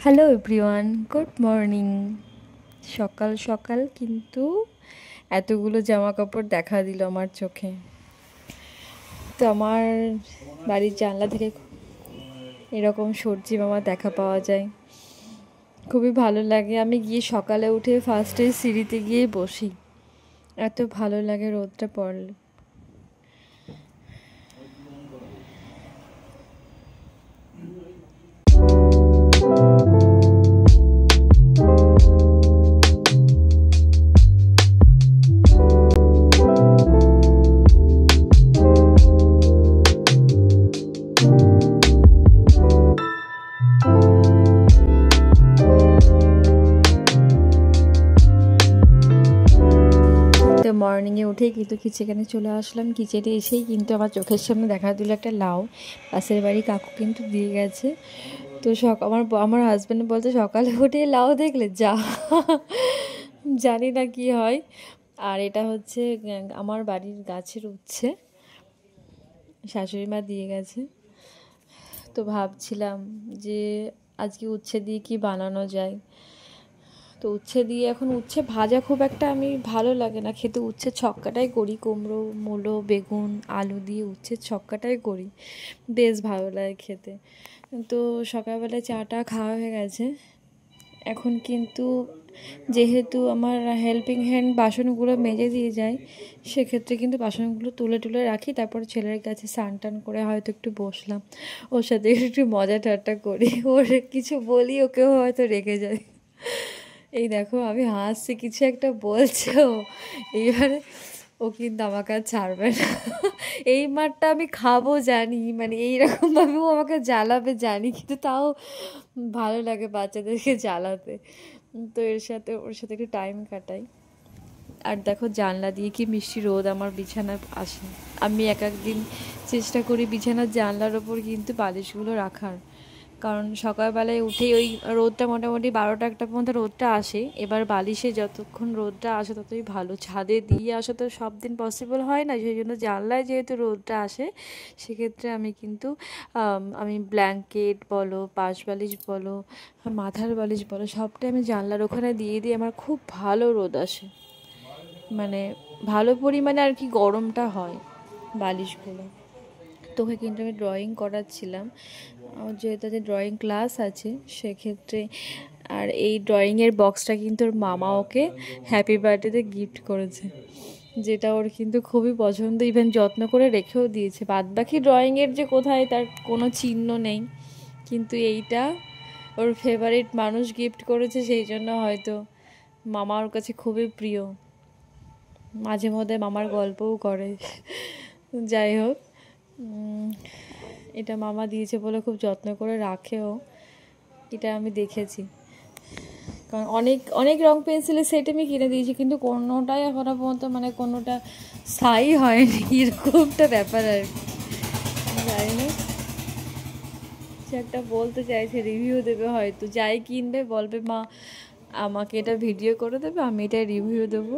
Hello everyone, good morning. সকাল সকাল কিন্তু এতগুলো জামা কাপড় দেখা দিল আমার চোখে। তো আমার বাড়ির জানলা থেকে এরকম সবজি মামা দেখা পাওয়া যায়, খুবই ভালো লাগে। আমি গিয়ে সকালে উঠে ফার্স্টে সিঁড়িতে গিয়ে বসি, এত ভালো লাগে রোদটা পড়লে। মর্নিংয়ে উঠেই কিন্তু কিচেনে চলে আসলাম। কিচেনে এসেই কিন্তু আমার চোখের সামনে দেখা দিল একটা লাউ, পাশের বাড়ি কাকু কিন্তু দিয়ে গেছে। তো আমার হাজব্যান্ড বলতে সকালে উঠে লাউ দেখলে যা, জানি না কি হয়। আর এটা হচ্ছে আমার বাড়ির গাছের উচ্ছে, শাশুড়ি মা দিয়ে গেছে। তো ভাবছিলাম যে আজকে উচ্ছে দিয়ে কি বানানো যায়। তো উচ্ছে দিয়ে এখন উচ্ছে ভাজা খুব একটা আমি ভালো লাগে না খেতে, উচ্ছের ছক্কাটাই করি, কুমড়ো মূলো বেগুন আলু দিয়ে উচ্ছের ছক্কাটাই করি, বেশ ভালো লাগে খেতে। তো সকালবেলায় চাটা খাওয়া হয়ে গেছে। এখন কিন্তু যেহেতু আমার হেল্পিং হ্যান্ড বাসনগুলো মেজে দিয়ে যায়, সেক্ষেত্রে কিন্তু বাসনগুলো তুলে তুলে রাখি, তারপর ছেলের কাছে স্নান টান করে হয়তো একটু বসলাম, ওর সাথে একটু মজা ঠাট্টা করি, ওর কিছু বলি ওকেও হয়তো রেগে যায়। এই দেখো আমি হাসছি, কিছু একটা বলছে ও, এইবারে ও কিন্তু আমাকে আর ছাড়বে না। এই মারটা আমি খাবো জানি, মানে এইরকমভাবেও আমাকে জ্বালাবে জানি, কিন্তু তাও ভালো লাগে বাচ্চাদেরকে জ্বালাতে। তো ওর সাথে একটু টাইম কাটাই। আর দেখো জানলা দিয়ে কি মিষ্টি রোদ আমার বিছানা আসে। আমি এক একদিন চেষ্টা করি বিছানার জানলার ওপর কিন্তু বালিশগুলো রাখার, কারণ সকালবেলায় উঠেই ওই রোদটা মোটামুটি 12টা-1টা পর্যন্ত রোদটা আসে। এবার বালিশে যতক্ষণ রোদটা আসে ততই ভালো, ছাদে দিয়ে আসা তো সব দিন পসিবল হয় না, সেই জন্য জানলায় যেহেতু রোদটা আসে সেক্ষেত্রে আমি কিন্তু আমি ব্ল্যাঙ্কেট বলো, পাশ বালিশ বলো, মাথার বালিশ বলো, সবটাই আমি জানলার ওখানে দিয়ে দিই। আমার খুব ভালো রোদ আসে, মানে ভালো পরিমাণে আর কি গরমটা হয় বালিশগুলো। তোকে কিন্তু আমি ড্রয়িং করাচ্ছিলাম, আমার যেহেতু ড্রয়িং ক্লাস আছে সেক্ষেত্রে। আর এই ড্রয়িংয়ের বক্সটা কিন্তু ওর মামা ওকে হ্যাপি বার্থডেতে গিফট করেছে, যেটা ওর কিন্তু খুবই পছন্দ, ইভেন যত্ন করে রেখেও দিয়েছে। বাদবাকি ড্রয়িংয়ের যে কোথায় তার কোনো চিহ্ন নেই, কিন্তু এইটা ওর ফেভারিট মানুষ গিফট করেছে, সেই জন্য হয়তো মামা ওর কাছে খুবই প্রিয়। মাঝে মধ্যে মামার গল্পও করে। যাই হোক, এটা মামা দিয়েছে বলে খুব যত্ন করে রাখেও, এটা আমি দেখেছি। কারণ অনেক অনেক রং পেন্সিলের সেট আমি কিনে দিয়েছি, কিন্তু কোনোটাই এখনো পর্যন্ত মানে কোনোটা স্থায়ী হয়নি, এরকমটা ব্যাপার আর কি। জানি না, সে একটা বলতে চাইছে রিভিউ দেবে, হয়তো যাই কিনবে বলবে মা আমাকে এটা ভিডিও করে দেবে, আমি এটা রিভিউ দেবো।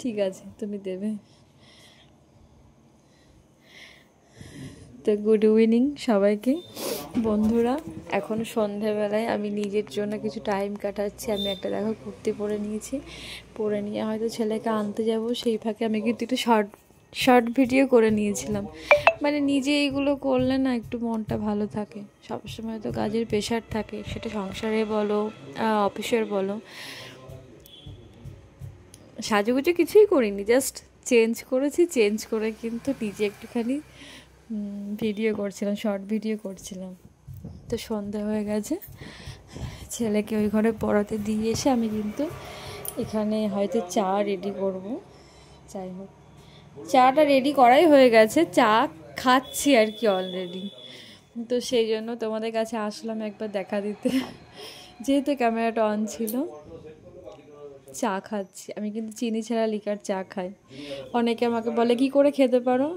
ঠিক আছে তুমি দেবে। তো গুড ইভিনিং সবাইকে বন্ধুরা। এখন সন্ধেবেলায় আমি নিজের জন্য কিছু টাইম কাটাচ্ছি। আমি একটা দেখো কুর্তি পরে নিয়েছি, পরে নিয়ে হয়তো ছেলেকে আনতে যাব, সেই ফাঁকে আমি কিন্তু একটু শর্ট ভিডিও করে নিয়েছিলাম। মানে নিজে এইগুলো করলে না একটু মনটা ভালো থাকে। সবসময় তো কাজের প্রেশার থাকে, সেটা সংসারে বলো অফিসের বলো। সাজুগুজু কিছুই করিনি, জাস্ট চেঞ্জ করেছি, চেঞ্জ করে কিন্তু নিজে একটুখানি ভিডিও করছিলাম, শর্ট ভিডিও করছিলাম। তো সন্ধ্যা হয়ে গেছে, ছেলেকে ওই ঘরে পড়াতে দিয়ে এসে আমি কিন্তু এখানে হয়তো চা রেডি করব। যাই হোক, চাটা রেডি করাই হয়ে গেছে, চা খাচ্ছি আর কি অলরেডি। তো সেই জন্য তোমাদের কাছে আসলাম একবার দেখা দিতে, যেহেতু ক্যামেরাটা অন ছিল। চা খাচ্ছি, আমি কিন্তু চিনি ছাড়া লিকার চা খাই। অনেকে আমাকে বলে কি করে খেতে পারো,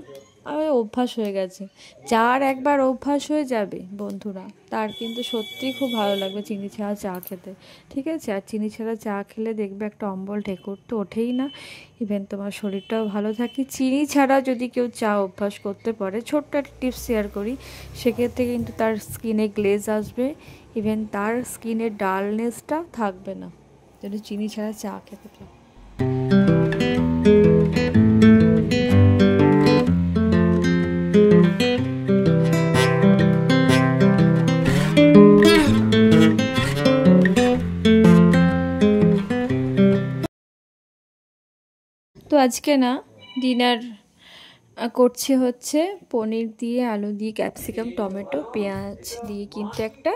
অভ্যাস হয়ে গেছে। যার একবার অভ্যাস হয়ে যাবে বন্ধুরা, তার কিন্তু সত্যিই খুব ভালো লাগবে চিনি ছাড়া চা খেতে, ঠিক আছে? আর চিনি ছাড়া চা খেলে দেখবে একটা অম্বল ঢেকুর তো ওঠেই না, ইভেন তোমার শরীরটাও ভালো থাকে। চিনি ছাড়া যদি কেউ চা অভ্যাস করতে পারে, ছোট্ট একটা টিপস শেয়ার করি, সেক্ষেত্রে কিন্তু তার স্কিনে গ্লেজ আসবে, ইভেন তার স্কিনের ডালনেসটা থাকবে না, যদি চিনি ছাড়া চা খেতে পারে। তো আজকে না ডিনার করছি হচ্ছে পনির দিয়ে, আলু দিয়ে, ক্যাপসিকাম, টমেটো, পেঁয়াজ দিয়ে কিন্তু একটা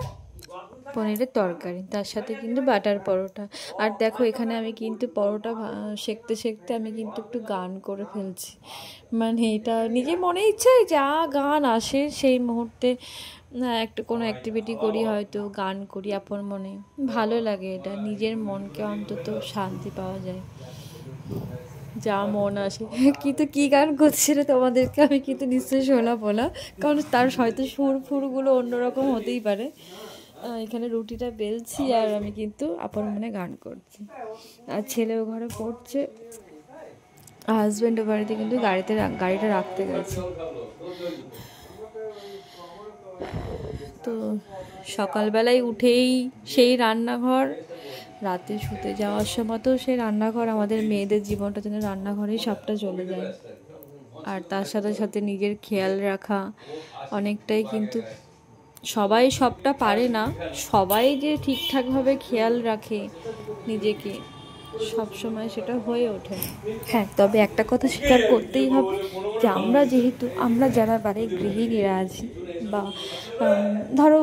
পনিরের তরকারি, তার সাথে কিন্তু বাটার পরোটা। আর দেখো এখানে আমি কিন্তু পরোটা সেঁকতে সেঁকতে আমি কিন্তু একটু গান করে ফেলছি, মানে এটা নিজের মনে ইচ্ছায় যা গান আসে সেই মুহূর্তে একটা কোনো অ্যাক্টিভিটি করি, হয়তো গান করি আপন মনে, ভালো লাগে এটা, নিজের মনকে অন্তত শান্তি পাওয়া যায়, যা মন আসে। কিন্তু কী গান করছে রে তোমাদেরকে আমি কিন্তু নিশ্চয়ই শোনাবো না, কারণ তার হয়তো সুর ফুরগুলো অন্যরকম হতেই পারে। এখানে রুটিটা বেলছি আর আমি কিন্তু আপন মনে গান করছি, আর ছেলেও ঘরে পড়ছে, হাজব্যান্ডও বাড়িতে কিন্তু গাড়িটা রাখতে গেছে। তো সকালবেলায় উঠেই সেই রান্নাঘর, রাতে শুতে যাওয়ার সময়তেও সেই রান্নাঘর, আমাদের মেয়েদের জীবনটা যেন রান্নাঘরেই সবটা চলে যায়। আর তার সাথে সাথে নিজের খেয়াল রাখা অনেকটাই, কিন্তু সবাই সবটা পারে না, সবাই যে ঠিকঠাকভাবে খেয়াল রাখে নিজেকে সব সময় সেটা হয়ে ওঠে না। হ্যাঁ, তবে একটা কথা স্বীকার করতেই হবে যে আমরা যারা বাড়ির গৃহিণীরা আছি, বা ধরো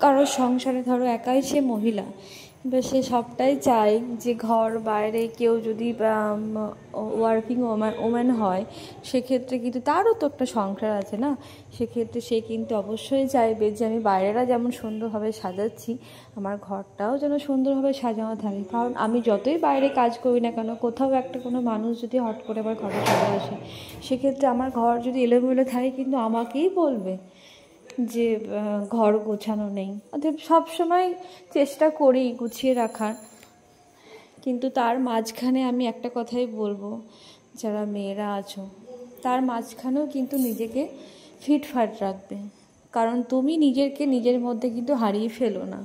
কারোর সংসারে ধরো একাই সে মহিলা, বা সে সবটাই চায় যে ঘর বাইরে কেউ যদি ওয়ার্কিং ওম্যান হয়, সেক্ষেত্রে কিন্তু তারও তো একটা সংসার আছে না, সেক্ষেত্রে সে কিন্তু অবশ্যই চাইবে যে আমি বাইরেটা যেমন সুন্দরভাবে সাজাচ্ছি, আমার ঘরটাও যেন সুন্দরভাবে সাজানো থাকে। কারণ আমি যতই বাইরে কাজ করি না কেন, কোথাও একটা কোনো মানুষ যদি হট করে আমার ঘরে চলে আসে, সেক্ষেত্রে আমার ঘর যদি এলোমেলো থাকে কিন্তু আমাকেই বলবে যে ঘর গোছানো নেই। অর্থাৎ সবসময় চেষ্টা করি গুছিয়ে রাখার, কিন্তু তার মাঝখানে আমি একটা কথাই বলবো, যারা মেয়েরা আছো তার মাঝখানেও কিন্তু নিজেকে ফিটফাট রাখবে, কারণ তুমি নিজের মধ্যে কিন্তু হারিয়ে ফেলো না,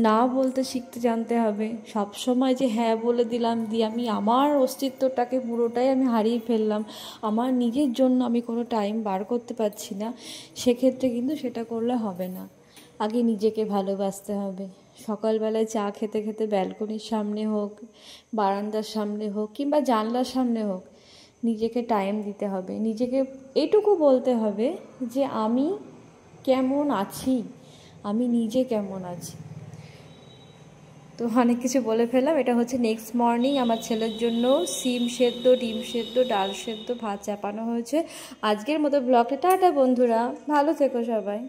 না বলতে শিখতে জানতে হবে। সব সময় যে হ্যাঁ বলে দিলাম দিয়ে আমি আমার অস্তিত্বটাকে পুরোটাই আমি হারিয়ে ফেললাম, আমার নিজের জন্য আমি কোনো টাইম বার করতে পারছি না, সেক্ষেত্রে কিন্তু সেটা করলে হবে না। আগে নিজেকে ভালোবাসতে হবে। সকালবেলায় চা খেতে খেতে ব্যালকনির সামনে হোক, বারান্দার সামনে হোক, কিংবা জানলার সামনে হোক, নিজেকে টাইম দিতে হবে, নিজেকে এইটুকু বলতে হবে যে আমি কেমন আছি, আমি নিজে কেমন আছি। তো অনেক কিছু বলে ফেললাম। এটা হচ্ছে নেক্সট মর্নিং আমার ছেলের জন্য সিম সেদ্ধ, ডিম সেদ্ধ, ডাল সেদ্ধ, ভাত চাপানো হয়েছে। আজকের মতো ব্লগটা টাটা বন্ধুরা, ভালো থেকো সবাই।